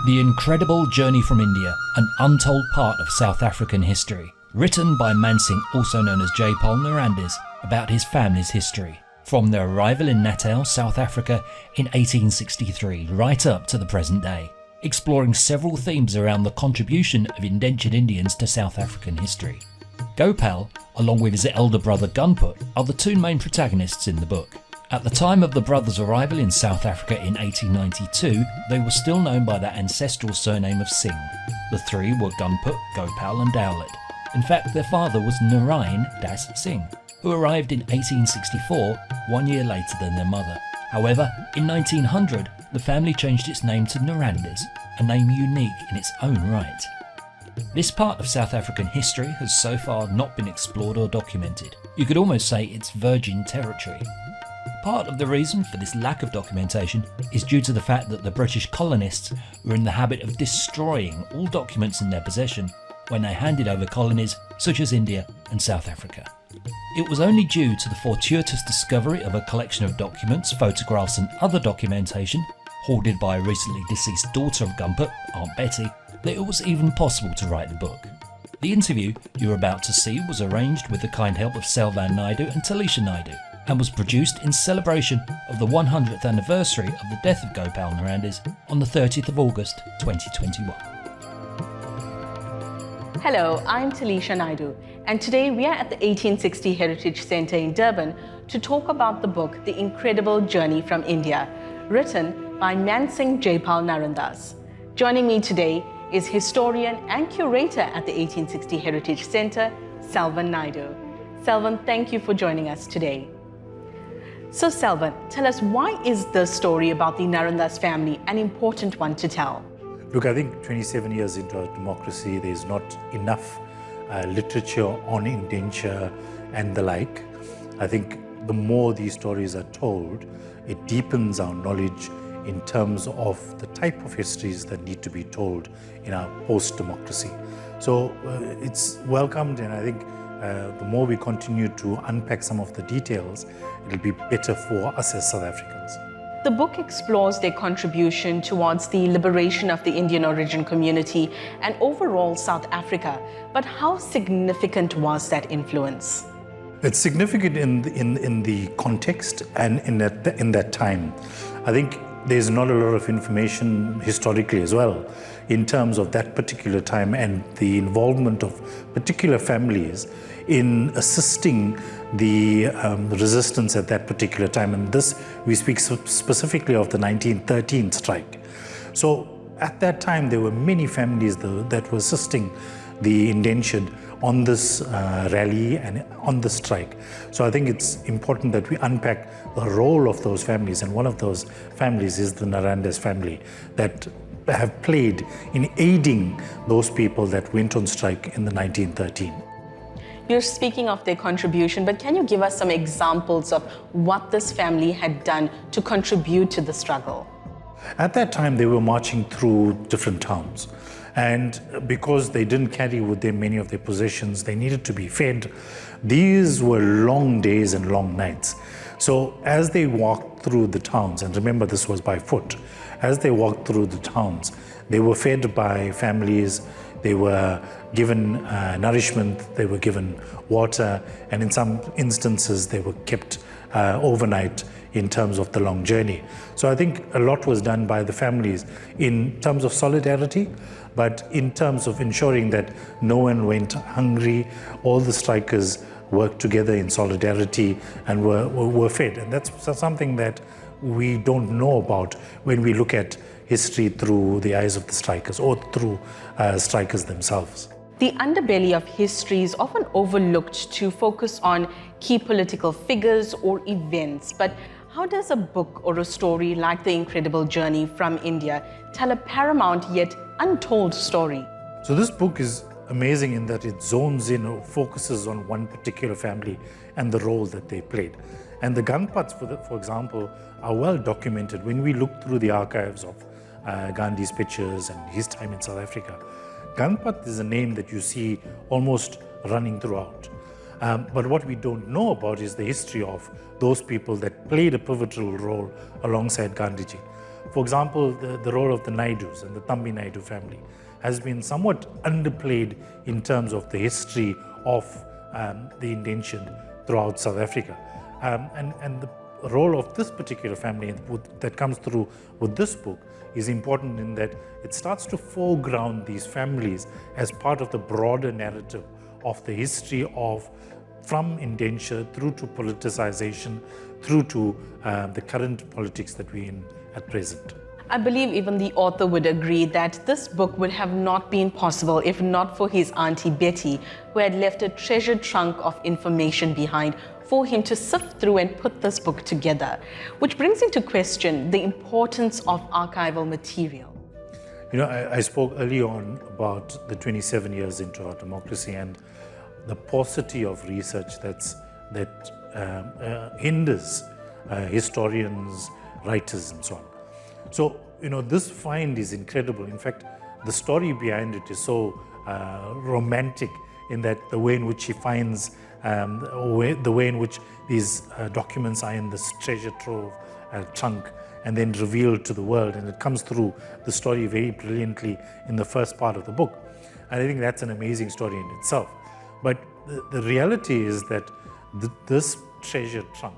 The Incredible Journey from India, an untold part of South African history. Written by Mansingh, also known as J-Paul Narrandes, about his family's history. From their arrival in Natal, South Africa in 1863, right up to the present day. Exploring several themes around the contribution of indentured Indians to South African history. Gopal, along with his elder brother Gunput, are the two main protagonists in the book. At the time of the brothers' arrival in South Africa in 1892, they were still known by their ancestral surname of Singh. The three were Gunput, Gopal and Dowlett. In fact, their father was Narain Das Singh, who arrived in 1864, 1 year later than their mother. However, in 1900, the family changed its name to Narrandes, a name unique in its own right. This part of South African history has so far not been explored or documented. You could almost say it's virgin territory. Part of the reason for this lack of documentation is due to the fact that the British colonists were in the habit of destroying all documents in their possession when they handed over colonies such as India and South Africa. It was only due to the fortuitous discovery of a collection of documents, photographs and other documentation hoarded by a recently deceased daughter of Gunput, Aunt Betty, that it was even possible to write the book. The interview you're about to see was arranged with the kind help of Selvan Naidoo and Taliesha Naidoo, and was produced in celebration of the 100th anniversary of the death of Gopal Narrandes on the 30th of August 2021. Hello, I'm Taliesha Naidoo, and today we are at the 1860 Heritage Centre in Durban to talk about the book The Incredible Journey from India, written by Mansingh J-Paul Narrandes. Joining me today is historian and curator at the 1860 Heritage Centre, Selvan Naidoo. Selvan, thank you for joining us today. So Selvan, tell us, why is the story about the Narrandes family an important one to tell? Look, I think 27 years into our democracy, there's not enough literature on indenture and the like. I think the more these stories are told, it deepens our knowledge in terms of the type of histories that need to be told in our post-democracy. So it's welcomed, and I think the more we continue to unpack some of the details, it'll be better for us as South Africans. The book explores their contribution towards the liberation of the Indian origin community and overall South Africa, but how significant was that influence? It's significant in the context and in that time. I think there's not a lot of information historically as well in terms of that particular time and the involvement of particular families in assisting the resistance at that particular time. And this, we speak specifically of the 1913 strike. So at that time, there were many families that were assisting the indentured on this rally and on the strike. So I think it's important that we unpack the role of those families, and one of those families is the Narrandes family that have played in aiding those people that went on strike in the 1913. You're speaking of their contribution, but can you give us some examples of what this family had done to contribute to the struggle? At that time, they were marching through different towns. And because they didn't carry with them many of their possessions, they needed to be fed. These were long days and long nights. So as they walked through the towns, and remember this was by foot, as they walked through the towns, they were fed by families, they were given nourishment, they were given water, and in some instances they were kept overnight in terms of the long journey. So I think a lot was done by the families in terms of solidarity, but in terms of ensuring that no one went hungry. All the strikers worked together in solidarity and were fed. And that's something that we don't know about when we look at history through the eyes of the strikers or through strikers themselves. The underbelly of history is often overlooked to focus on key political figures or events, but how does a book or a story like The Incredible Journey from India tell a paramount yet untold story? So this book is amazing in that it zones in or focuses on one particular family and the role that they played. And the Gunputs, for example, are well documented. When we look through the archives of Gandhi's pictures and his time in South Africa, Gunput is a name that you see almost running throughout. But what we don't know about is the history of those people that played a pivotal role alongside Gandhiji. For example, the role of the Naidoos and the Thambi Naidoo family has been somewhat underplayed in terms of the history of the indentured throughout South Africa. And the role of this particular family that comes through with this book is important in that it starts to foreground these families as part of the broader narrative of the history of from indenture through to politicization, through to the current politics that we're in at present. I believe even the author would agree that this book would have not been possible if not for his auntie Betty, who had left a treasured trunk of information behind for him to sift through and put this book together, which brings into question the importance of archival material. You know, I spoke early on about the 27 years into our democracy and the paucity of research that hinders historians, writers, and so on. So, you know, this find is incredible. In fact, the story behind it is so romantic in that the way in which he finds, the way in which these documents are in this treasure trove trunk and then revealed to the world. And it comes through the story very brilliantly in the first part of the book. And I think that's an amazing story in itself. But the reality is that this treasure trunk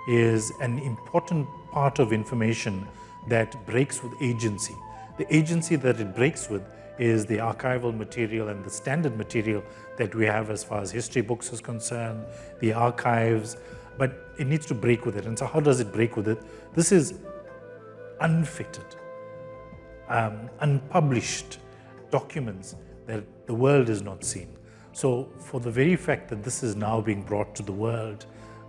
is an important part of information that breaks with agency. The agency that it breaks with is the archival material and the standard material that we have as far as history books is concerned, the archives, but it needs to break with it. And so how does it break with it? This is unfettered, unpublished documents that the world has not seen. So for the very fact that this is now being brought to the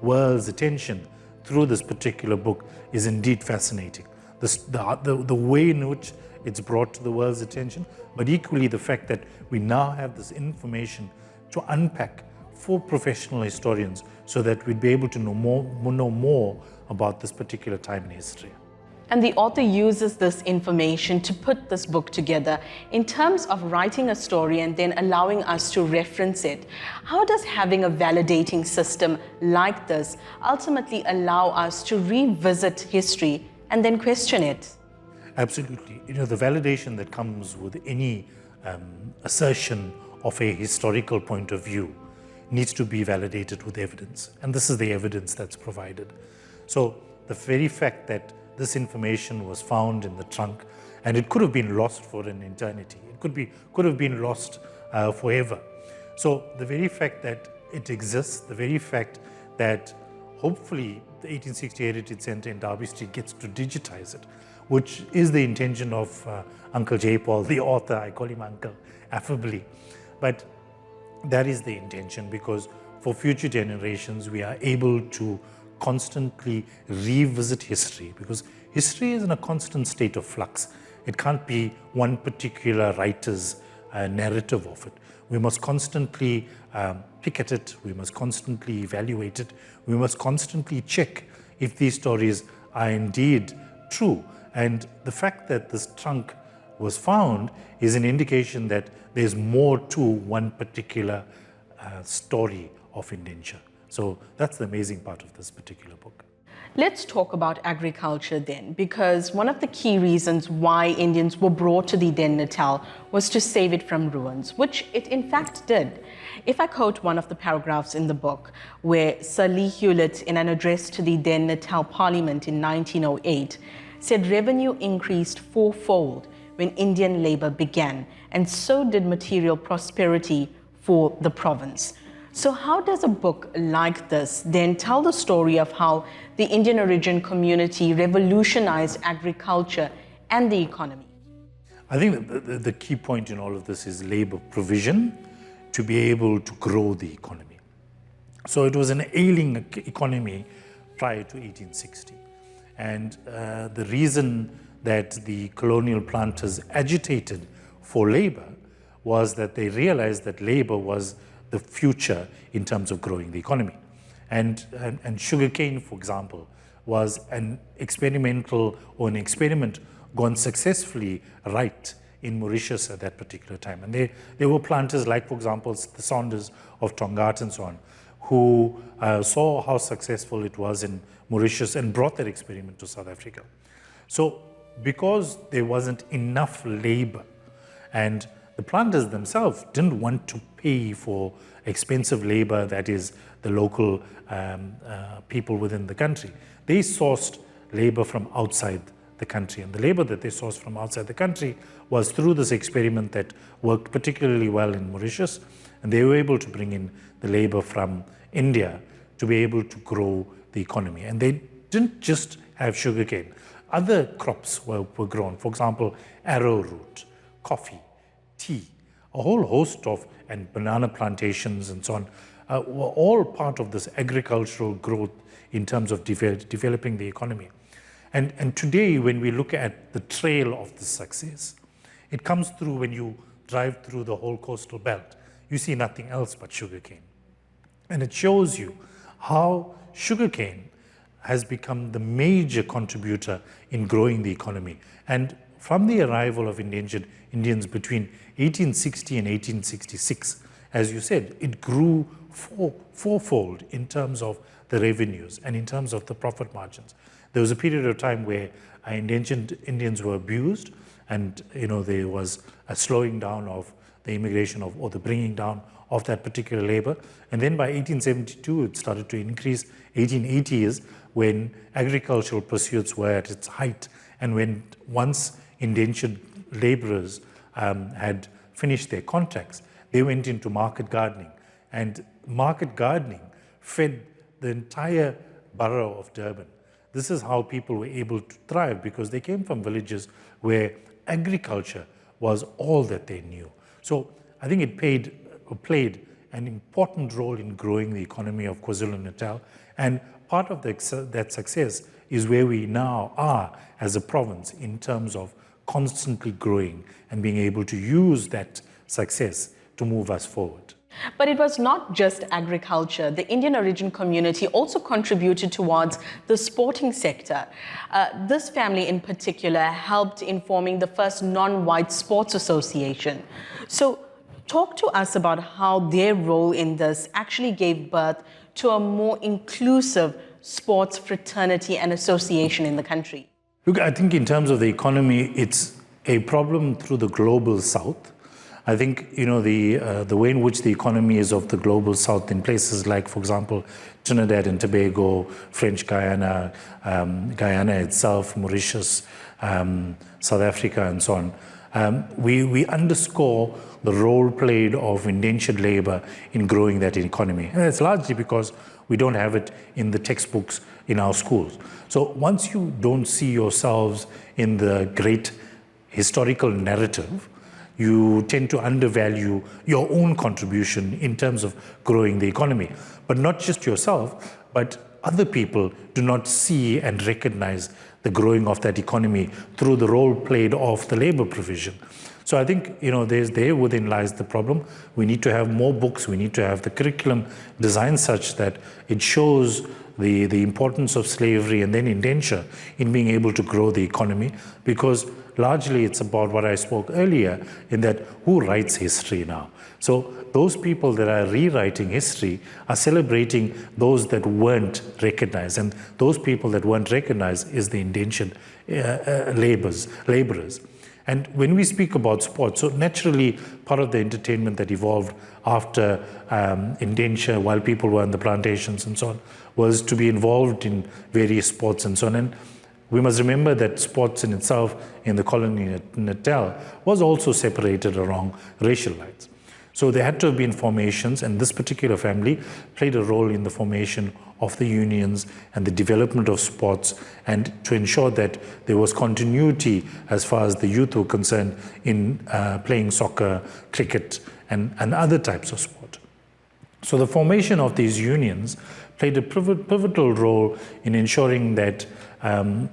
world's attention through this particular book is indeed fascinating. The way in which it's brought to the world's attention, but equally the fact that we now have this information to unpack for professional historians so that we'd be able to know more about this particular time in history. And the author uses this information to put this book together in terms of writing a story and then allowing us to reference it. How does having a validating system like this ultimately allow us to revisit history and then question it? Absolutely. You know, the validation that comes with any assertion of a historical point of view needs to be validated with evidence. And this is the evidence that's provided. So the very fact that this information was found in the trunk, and it could have been lost for an eternity. It could have been lost forever. So the very fact that it exists, the very fact that hopefully the 1860 Heritage Centre in Derby Street gets to digitize it, which is the intention of Uncle J. Paul, the author. I call him Uncle affably. But that is the intention, because for future generations, we are able to constantly revisit history, because history is in a constant state of flux. It can't be one particular writer's narrative of it. We must constantly pick at it. We must constantly evaluate it. We must constantly check if these stories are indeed true. And the fact that this trunk was found is an indication that there's more to one particular story of indenture. So that's the amazing part of this particular book. Let's talk about agriculture then, because one of the key reasons why Indians were brought to the Den Natal was to save it from ruins, which it in fact did. If I quote one of the paragraphs in the book, where Sir Lee Hewlett, in an address to the Den Natal Parliament in 1908, said revenue increased fourfold when Indian labor began, and so did material prosperity for the province. So how does a book like this then tell the story of how the Indian origin community revolutionized agriculture and the economy? I think the key point in all of this is labor provision to be able to grow the economy. So it was an ailing economy prior to 1860. And the reason that the colonial planters agitated for labor was that they realized that labor was the future in terms of growing the economy. And sugarcane, for example, was an experiment gone successfully right in Mauritius at that particular time. And there were planters like, for example, the Saunders of Tongaat and so on, who saw how successful it was in Mauritius and brought that experiment to South Africa. So because there wasn't enough labor, and the planters themselves didn't want to pay for expensive labor, that is the local people within the country, they sourced labor from outside the country. And the labor that they sourced from outside the country was through this experiment that worked particularly well in Mauritius. And they were able to bring in the labor from India to be able to grow the economy. And they didn't just have sugarcane. Other crops were grown. For example, arrowroot, coffee, tea, a whole host of, and banana plantations and so on, were all part of this agricultural growth in terms of developing the economy. And today, when we look at the trail of this success, it comes through when you drive through the whole coastal belt. You see nothing else but sugarcane. And it shows you how sugarcane has become the major contributor in growing the economy. And from the arrival of endangered Indians between 1860 and 1866, as you said, it grew fourfold in terms of the revenues and in terms of the profit margins. There was a period of time where endangered Indians were abused, and there was a slowing down of the immigration or the bringing down of that particular labor. And then by 1872, it started to increase. 1880 is when agricultural pursuits were at its height, and when once indentured laborers had finished their contracts, they went into market gardening. And market gardening fed the entire borough of Durban. This is how people were able to thrive, because they came from villages where agriculture was all that they knew. So I think it played an important role in growing the economy of KwaZulu-Natal. And part of that success is where we now are as a province in terms of constantly growing and being able to use that success to move us forward. But it was not just agriculture. The Indian origin community also contributed towards the sporting sector. This family in particular helped in forming the first non-white sports association. So talk to us about how their role in this actually gave birth to a more inclusive sports fraternity and association in the country. Look, I think in terms of the economy, it's a problem through the global south. I think, the way in which the economy is of the global south in places like, for example, Trinidad and Tobago, French Guyana, Guyana itself, Mauritius, South Africa, and so on, we underscore the role played of indentured labor in growing that economy. And it's largely because we don't have it in the textbooks in our schools. So once you don't see yourselves in the great historical narrative, you tend to undervalue your own contribution in terms of growing the economy. But not just yourself, but other people do not see and recognize the growing of that economy through the role played of the labor provision. So I think, there within lies the problem. We need to have more books. We need to have the curriculum designed such that it shows the importance of slavery and then indenture in being able to grow the economy, because largely it's about what I spoke earlier, in that who writes history now. So those people that are rewriting history are celebrating those that weren't recognized, and those people that weren't recognized is the indentured laborers. And when we speak about sports, so naturally part of the entertainment that evolved after indenture, while people were on the plantations and so on, was to be involved in various sports and so on. And we must remember that sports in itself in the colony Natal was also separated along racial lines. So there had to have been formations, and this particular family played a role in the formation of the unions and the development of sports, and to ensure that there was continuity as far as the youth were concerned in playing soccer, cricket, and other types of sport. So the formation of these unions played a pivotal role in ensuring that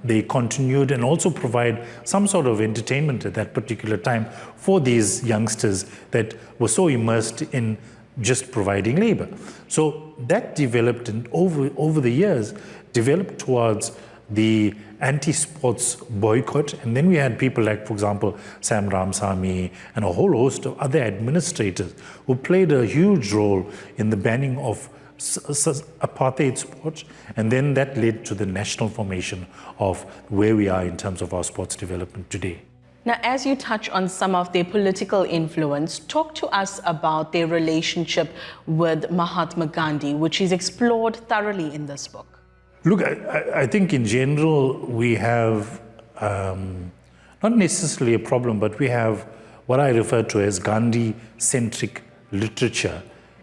they continued and also provide some sort of entertainment at that particular time for these youngsters that were so immersed in just providing labor. So that developed, and over the years, developed towards the anti-sports boycott. And then we had people like, for example, Sam Ramsamy and a whole host of other administrators who played a huge role in the banning of apartheid sports, and then that led to the national formation of where we are in terms of our sports development today. Now, as you touch on some of their political influence, talk to us about their relationship with Mahatma Gandhi, which is explored thoroughly in this book. Look, I think in general we have not necessarily a problem, but we have what I refer to as Gandhi-centric literature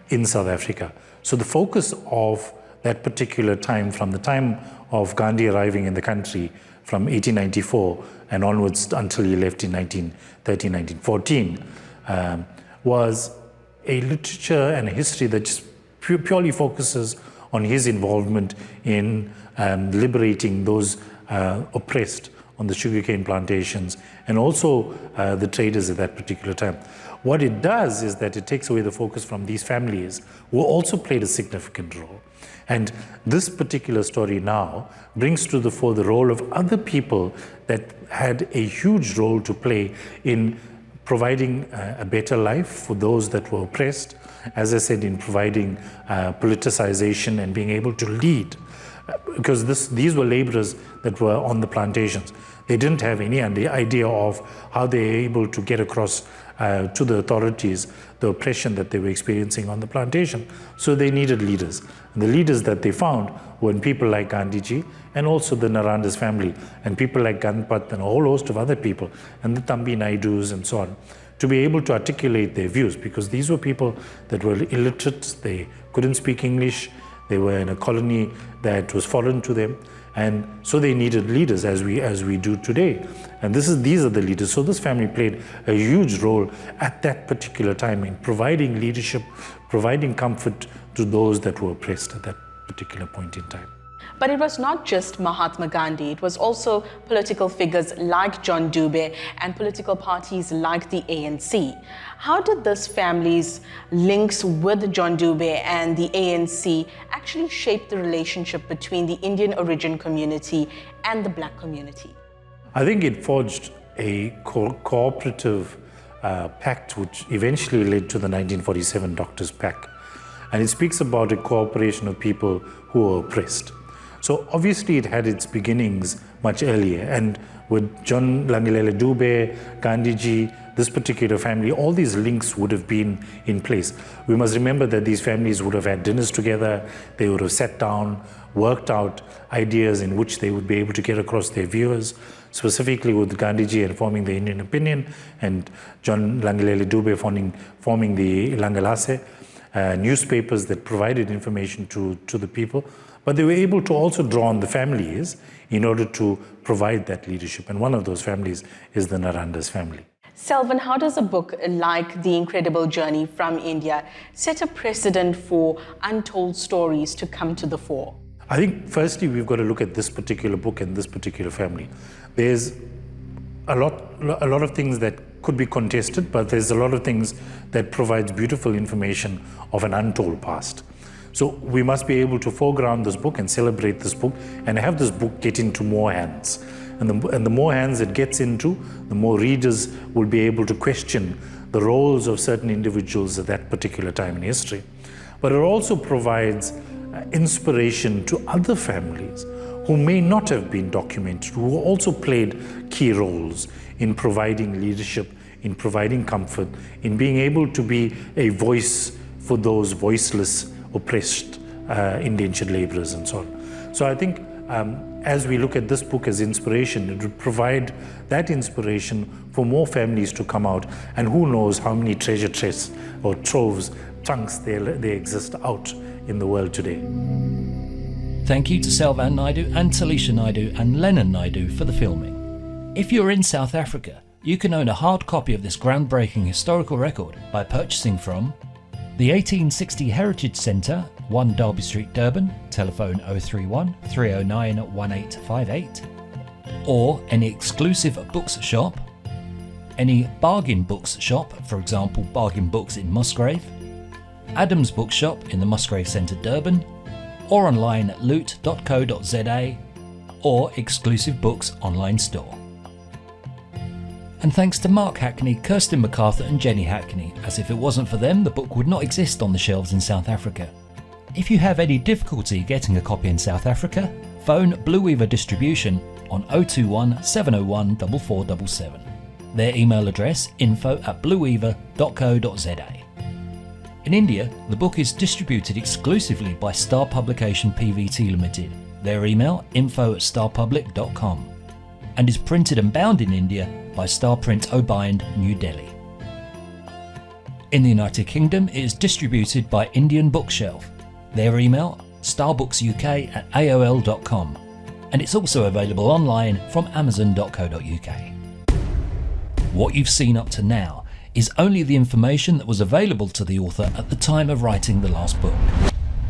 in South Africa. So the focus of that particular time, from the time of Gandhi arriving in the country from 1894 and onwards until he left in 1913, 1914, was a literature and a history that just purely focuses on his involvement in liberating those oppressed on the sugarcane plantations and also the traders at that particular time. What it does is that it takes away the focus from these families who also played a significant role. And this particular story now brings to the fore the role of other people that had a huge role to play in providing a better life for those that were oppressed, as I said, in providing politicization and being able to lead. Because these were laborers that were on the plantations. They didn't have any idea of how they were able to get across to the authorities the oppression that they were experiencing on the plantation. So they needed leaders. And the leaders that they found were people like Gandhiji and also the Narrandes family and people like Ganpat and a whole host of other people and the Taliesha Naidoos and so on, to be able to articulate their views, because these were people that were illiterate, they couldn't speak English, they were in a colony that was foreign to them, and so they needed leaders as we do today. And these are the leaders. So this family played a huge role at that particular time in providing leadership, providing comfort to those that were oppressed at that particular point in time. But it was not just Mahatma Gandhi, it was also political figures like John Dube and political parties like the ANC. How did this family's links with John Dube and the ANC actually shape the relationship between the Indian origin community and the black community? I think it forged a cooperative pact which eventually led to the 1947 Doctors' Pact. And it speaks about a cooperation of people who were oppressed. So obviously it had its beginnings much earlier, and with John Langilele Dube, Gandhiji, this particular family, all these links would have been in place. We must remember that these families would have had dinners together, they would have sat down, worked out ideas in which they would be able to get across their views, specifically with Gandhiji and forming the Indian Opinion, and John Langilele Dube forming the Langalase, newspapers that provided information to the people. But they were able to also draw on the families in order to provide that leadership. And one of those families is the Narrandes family. Selvan, how does a book like The Incredible Journey from India set a precedent for untold stories to come to the fore? I think firstly we've got to look at this particular book and this particular family. There's a lot of things that could be contested, but there's a lot of things that provides beautiful information of an untold past. So we must be able to foreground this book and celebrate this book and have this book get into more hands. And the more hands it gets into, the more readers will be able to question the roles of certain individuals at that particular time in history. But it also provides inspiration to other families who may not have been documented, who also played key roles in providing leadership, in providing comfort, in being able to be a voice for those voiceless, oppressed, indentured laborers and so on. So I think as we look at this book as inspiration, it would provide that inspiration for more families to come out, and who knows how many treasure chests or troves, chunks they exist out in the world today. Thank you to Selvan Naidoo and Taliesha Naidoo and Lennon Naidoo for the filming. If you're in South Africa, you can own a hard copy of this groundbreaking historical record by purchasing from the 1860 Heritage Centre, 1 Derby Street, Durban, telephone 031 309 1858, or any exclusive books shop, any bargain books shop, for example Bargain Books in Musgrave, Adams Bookshop in the Musgrave Centre, Durban, or online at loot.co.za, or Exclusive Books online store. And thanks to Mark Hackney, Kirsten MacArthur and Jenny Hackney, as if it wasn't for them, the book would not exist on the shelves in South Africa. If you have any difficulty getting a copy in South Africa, phone Blue Weaver Distribution on 021 701 4477. Their email address info@blueweaver.co.za. In India, the book is distributed exclusively by Star Publication PVT Limited. Their email info@starpublic.com, and is printed and bound in India by Star Print Obind, New Delhi. In the United Kingdom, it is distributed by Indian Bookshelf. Their email starbooksk@aol.com, and it's also available online from amazon.co.uk. What you've seen up to now is only the information that was available to the author at the time of writing the last book.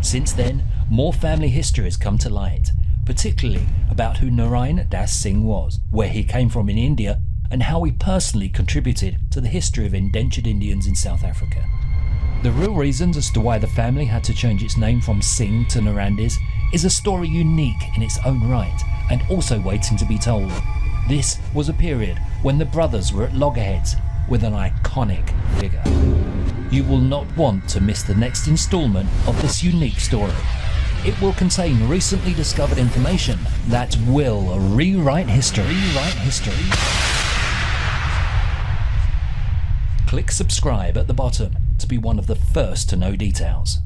Since then, more family history has come to light, particularly about who Narayan Das Singh was, where he came from in India, and how he personally contributed to the history of indentured Indians in South Africa. The real reasons as to why the family had to change its name from Singh to Narrandes is a story unique in its own right, and also waiting to be told. This was a period when the brothers were at loggerheads with an iconic figure. You will not want to miss the next instalment of this unique story. It will contain recently discovered information that will rewrite history. Click subscribe at the bottom to be one of the first to know details.